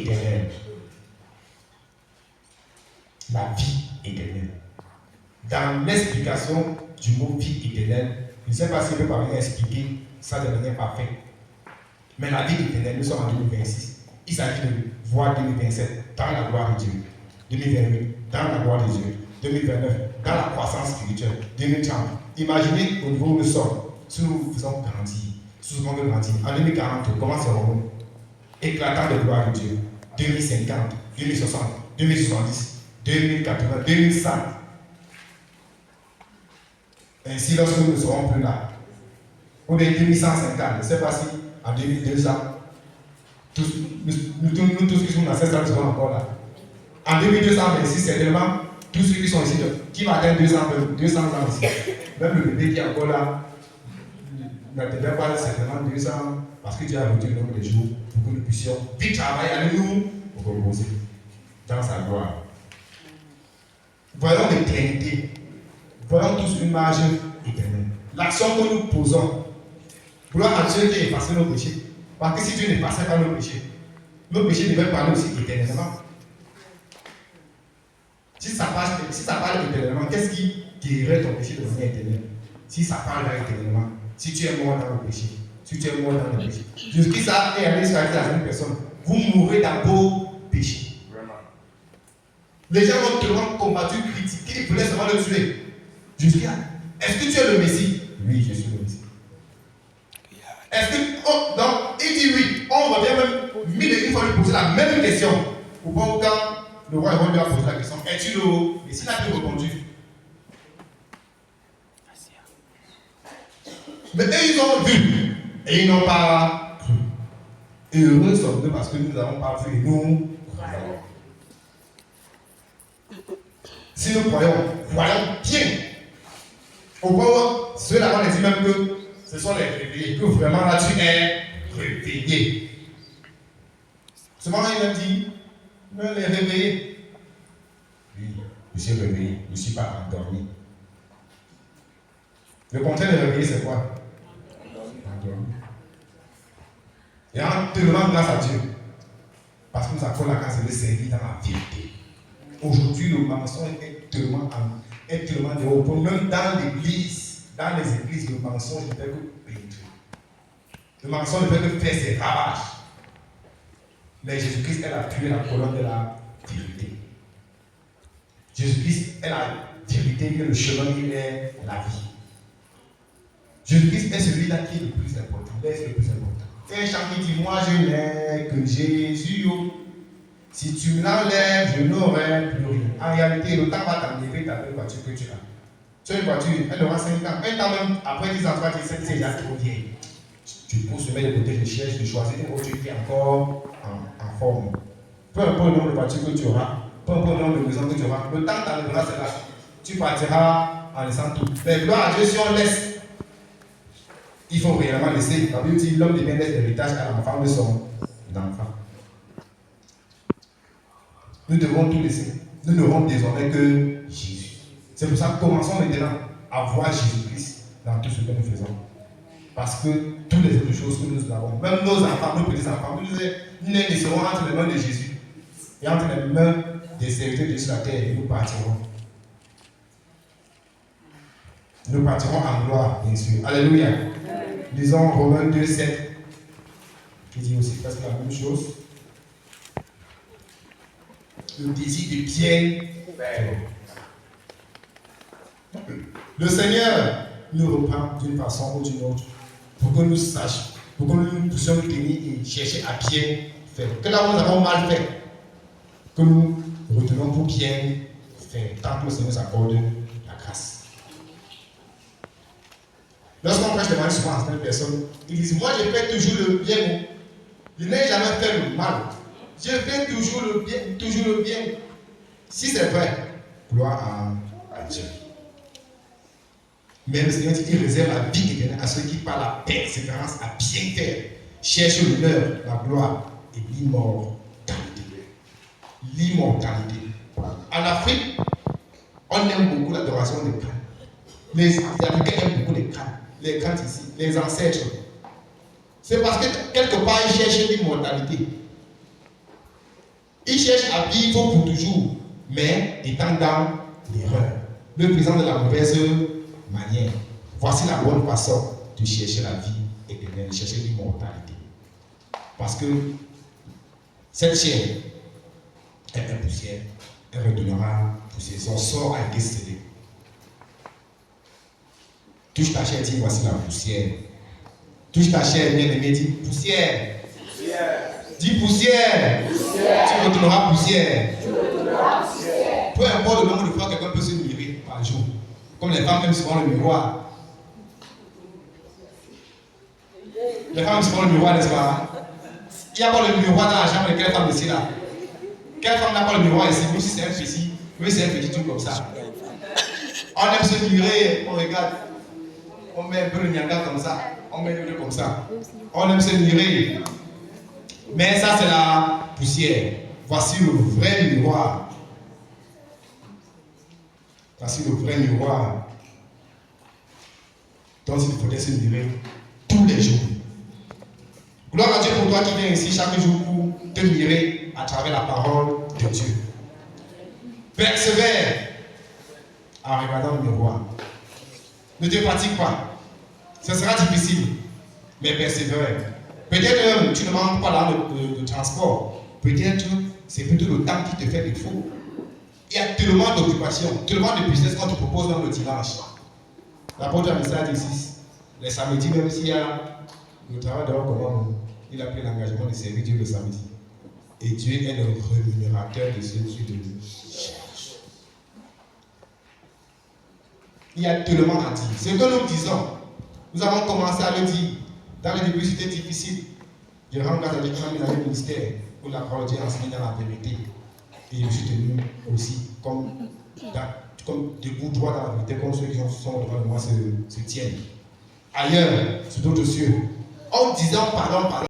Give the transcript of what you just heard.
éternelle. La vie éternelle. Dans l'explication du mot vie éternelle, je ne sais pas si je peux parvenir à expliquer ça de manière parfaite. Mais la vie éternelle, nous sommes en 2026. Il s'agit de voir 2027 dans la gloire de Dieu. 2028 dans la gloire de Dieu. 2029 dans la croissance spirituelle. 2030. Imaginez au niveau où nous sommes, si nous faisons grandir, si nous faisons grandir. En 2040, comment serons-nous? Éclatant de gloire de Dieu. 2050, 2060, 2070, 2080, 2100. Ainsi, lorsque nous ne serons plus là, ou bien 2150, je ne sais pas si en 2200, nous tous qui sommes dans cette salle serons encore là. En 2226, certainement, tous ceux qui sont ici, qui va atteindre 200 ans ici, même le bébé qui est encore là, ne devrait pas certainement 200, parce que Dieu a réduit le nombre de jours pour que nous puissions vite travailler avec nous pour reposer dans sa gloire. Voyons l'éternité. Voyons tous une marge éternelle. L'action que nous posons, gloire à Dieu qui effacer nos péchés. Parce que si Dieu n'effaçait pas nos péchés devaient parler aussi éternellement. Si ça parle éternellement, qu'est-ce qui guérirait ton péché de manière éternelle? Si ça parle éternellement, si tu es mort dans le péché, si tu es mort dans le péché. Jésus-Christ a allé sur la terre à une personne. Vous mourrez dans vos péchés. Les gens ont tellement combattu, critiqué, ils voulaient seulement le tuer. Jésus-Christ, est-ce que tu es le Messie? Oui, je suis le Messie. Est-ce que. Donc, il dit oui. On revient même 1000 fois lui poser la même question. Pour voir quand le roi Hérode lui a posé la question, es-tu le Messie? Il a pu répondre. Mais eux, ils ont vu et ils n'ont pas cru. Et heureux sommes-nous parce que nous n'avons pas vu et nous croyons. Si nous croyons bien. Au point où ceux-là on les dit même que ce sont les réveillés, que vraiment là tu es réveillé. Ce moment il a dit, mais les réveillés. Oui, je suis réveillé, je ne suis pas endormi. Le contraire de réveillé, c'est quoi? Endormi. Et en tellement grâce à Dieu, parce que nous avons la grâce de le servir dans la vérité. Aujourd'hui, le mensonge est tellement de haut point. Même dans l'église, dans les églises, le mensonge ne fait que pénétrer. Le mensonge ne fait que faire ses ravages. Mais Jésus-Christ, elle a tué la colonne de la vérité. Jésus-Christ est la vérité, que le chemin, il est la vie. Jésus-Christ est celui-là qui est le plus important. Il est le plus important. Et un chant qui dit, moi je n'ai que Jésus. Si tu me l'enlèves, je n'aurai plus rien. En réalité, le temps va t'enlever ta belle voiture que tu as. Tu as une voiture, elle aura 5 ans. Un temps même, après 10 ans, tu vas dire, c'est déjà trop vieille. Tu peux se mettre de côté, je cherche, de choisir une voiture qui est encore en forme. Peu importe le nombre de voitures que tu auras, peu importe le nombre de maisons que tu auras, le temps t'enlèvera cela. Tu partiras en laissant tout. Mais gloire à Dieu, si on laisse, il faut réellement laisser. La Bible dit, l'homme devient laisse l'héritage à l'enfant de son enfant. Nous devons tout laisser. Nous n'aurons désormais que Jésus. C'est pour ça que commençons maintenant à voir Jésus-Christ dans tout ce que nous faisons. Parce que toutes les autres choses que nous avons, même nos enfants, nos petits-enfants, nous les serons entre les mains de Jésus et entre les mains des serviteurs de Dieu sur la terre et nous partirons. Nous partirons en gloire, bien sûr. Alléluia. Lisons Romains 2, 7, qui dit aussi presque la même chose. Le désir de bien faire. Le Seigneur nous reprend d'une façon ou d'une autre pour que nous sachions, pour que nous puissions nous tenir et chercher à bien faire. Que là où nous avons mal fait, que nous retenons pour bien faire, tant que le Seigneur nous accorde la grâce. Lorsqu'on prêche l'évangile souvent à certaines personnes, ils disent, moi je fais toujours le bien, je n'ai jamais fait le mal. Je fais toujours le bien, toujours le bien. Si c'est vrai, gloire à Dieu. Mais le Seigneur dit qu'il réserve la vie éternelle à ceux qui, par la persévérance, à bien faire, cherchent l'honneur, la gloire et l'immortalité. L'immortalité. En Afrique, on aime beaucoup l'adoration des crânes. Les Africains aiment beaucoup les crânes. Les crânes ici, les ancêtres. C'est parce que quelque part, ils cherchent l'immortalité. Il cherche à vivre pour toujours, mais étant dans l'erreur. Le présent de la mauvaise manière. Voici la bonne façon de chercher la vie éternelle, de chercher l'immortalité. Parce que cette chair est poussière, elle redonnera poussière. Son sort a été scellé. Touche ta chair, dis voici la poussière. Touche ta chair, bien-aimé, dis poussière. Dis poussière. Tu retourneras poussière. Peu importe le nombre de fois que quelqu'un peut se mirer par jour. Comme les femmes aiment souvent le miroir. Les femmes aiment souvent le miroir, n'est-ce pas? Il n'y a pas le miroir dans la chambre de quelle femme ici là? Quelle femme n'a pas le miroir ici? Même si c'est un petit, oui, c'est un petit truc comme ça. On aime se mirer, on regarde. On met un peu le nyanga comme ça. On met le nez comme ça. On aime se mirer. Mais ça, c'est la poussière. Voici le vrai miroir. Voici le vrai miroir dont il faudrait se mirer tous les jours. Gloire à Dieu pour toi qui viens ici chaque jour pour te mirer à travers la parole de Dieu. Persévère en regardant le miroir. Ne te fatigue pas. Ce sera difficile, mais persévère. Peut-être tu ne manques pas là de transport. Peut-être c'est plutôt le temps qui te fait défaut. Il y a tellement d'occupations, tellement de business qu'on te propose même le dimanche. L'apôtre a mis ça ici. Les samedis, même s'il y a le travail dehors, comment il a pris l'engagement de servir Dieu le samedi. Et Dieu est le rémunérateur de ceux qui le cherchent. Il y a tellement à dire. Ce que nous disons, nous avons commencé à le dire. Dans le début, c'était difficile. Je rends grâce à Dieu qui m'a mis dans le ministère où la parole de Dieu enseigne dans la vérité. Et je me suis tenu aussi comme debout droit dans la vérité, comme ceux qui sont devant de moi se tiennent. Ailleurs, sur d'autres cieux, en disant, parlant,